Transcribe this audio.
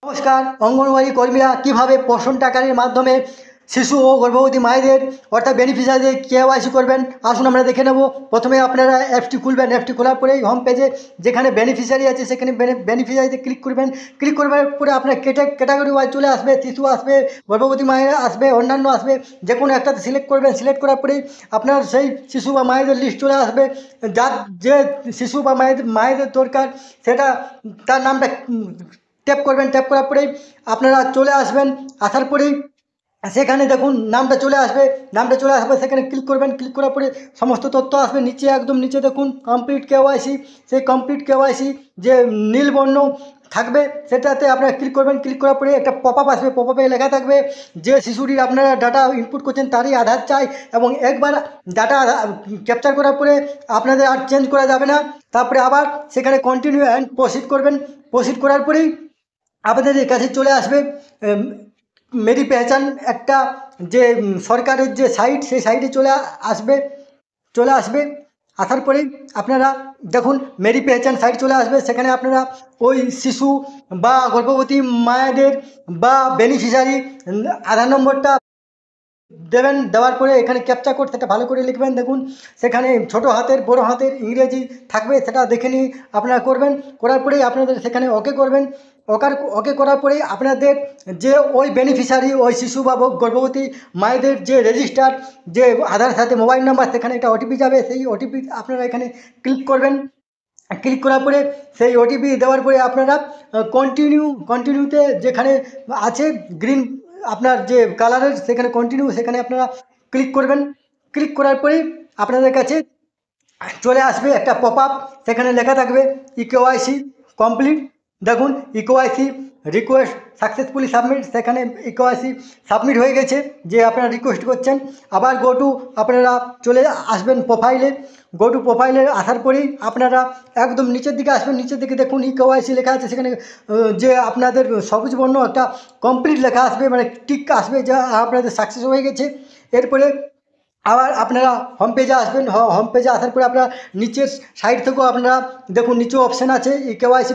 নমস্কার। অঙ্গনওয়াড়ি কর্মীরা কীভাবে পোষণ টাকার মাধ্যমে শিশু ও গর্ভবতী মায়েদের অর্থাৎ বেনিফিশিয়ারিদের কেওয়াইসি করবেন আসুন আমরা দেখে নেব। প্রথমে আপনারা অ্যাপটি খুলবেন। অ্যাপটি খোলার পরেই হোম পেজে যেখানে বেনিফিশিয়ারি আছে সেখানে বেনিফিশিয়ারিতে ক্লিক করবেন। ক্লিক করবার পরে আপনার ক্যাটাগরি ওয়াইজ চলে আসবে, শিশু আসবে, গর্ভবতী মায়েরা আসবে, অন্যান্য আসবে। যে কোনো একটাতে সিলেক্ট করবেন। সিলেক্ট করার পরেই আপনার সেই শিশু বা মায়েদের লিস্ট চলে আসবে। যার যে শিশু বা মায়েদের দরকার সেটা তার নামটা ট্যাপ করবেন। ট্যাপ করার পরেই আপনারা চলে আসবেন। আসার পরেই সেখানে দেখুন নামটা চলে আসবে। নামটা চলে আসবে সেখানে ক্লিক করবেন। ক্লিক করার পরে সমস্ত তথ্য আসবে। নিচে একদম নিচে দেখুন কমপ্লিট কেওয়াইসি। সেই কমপ্লিট কেওয়াইসি যে নীল বর্ণ থাকবে সেটাতে আপনারা ক্লিক করবেন। ক্লিক করার পরে একটা পপ আপ আসবে। পপ আপে লেখা থাকবে যে শিশুটির আপনারা ডাটা ইনপুট করছেন তারই আধার চাই এবং একবার ডাটা ক্যাপচার করার পরে আপনাদের আর চেঞ্জ করা যাবে না। তারপরে আবার সেখানে কন্টিনিউ অ্যান্ড প্রসিড করবেন। প্রসিড করার পরেই আপনাদের কাছে চলে আসবে মেরি পেহচান একটা যে সরকারের যে সাইট, সেই সাইটে চলে আসবে। আসার পরেই আপনারা দেখুন মেরি পেহচান সাইট চলে আসবে। সেখানে আপনারা ওই শিশু বা গর্ভবতী মায়েদের বা বেনিফিশিয়ারি আধার নম্বরটা দেবেন। দেওয়ার পরে এখানে ক্যাপচা কোড সেটা ভালো করে লিখবেন। দেখুন সেখানে ছোট হাতের বড় হাতের ইংরেজি থাকবে, সেটা দেখে নিয়ে আপনারা করবেন। করার পরেই আপনাদের সেখানে ওকে করবেন। ওকে করার পরেই আপনাদের যে ওই বেনিফিশিয়ারি ওই শিশু বা গর্ভবতী মায়েদের যে রেজিস্টার যে আধার সাথে মোবাইল নাম্বার সেখানে একটা ওটিপি যাবে। সেই ওটিপি আপনারা এখানে ক্লিক করবেন। ক্লিক করার পরে সেই ওটিপি দেওয়ার পরে আপনারা কন্টিনিউতে যেখানে আছে গ্রিন আপনার যে কালারের সেখানে কন্টিনিউ সেখানে আপনারা ক্লিক করবেন। ক্লিক করার পরেই আপনাদের কাছে চলে আসবে একটা পপ আপ। সেখানে লেখা থাকবে ইকেওয়াইসি কমপ্লিট। দেখুন ইকেওয়াইসি রিকোয়েস্ট সাকসেসফুলি সাবমিট। সেখানে ইকেওয়াইসি সাবমিট হয়ে গেছে যে আপনারা রিকোয়েস্ট করছেন। আবার আপনারা চলে আসবেন প্রোফাইলে। প্রোফাইলে আসার পরেই আপনারা একদম নিচের দিকে আসবেন। নিচের দিকে দেখুন ইকেওয়াইসি লেখা আছে। সেখানে যে আপনাদের সবুজ বর্ণ একটা কমপ্লিট লেখা আসবে, মানে টিক আসবে যা আপনাদের সাকসেস হয়ে গেছে। এরপরে আবার আপনারা হোম পেজে আসবেন। হোম পেজে আসার পরে আপনারা নিচের সাইড থেকেও আপনারা দেখুন নিচেও অপশান আছে কেওয়াইসি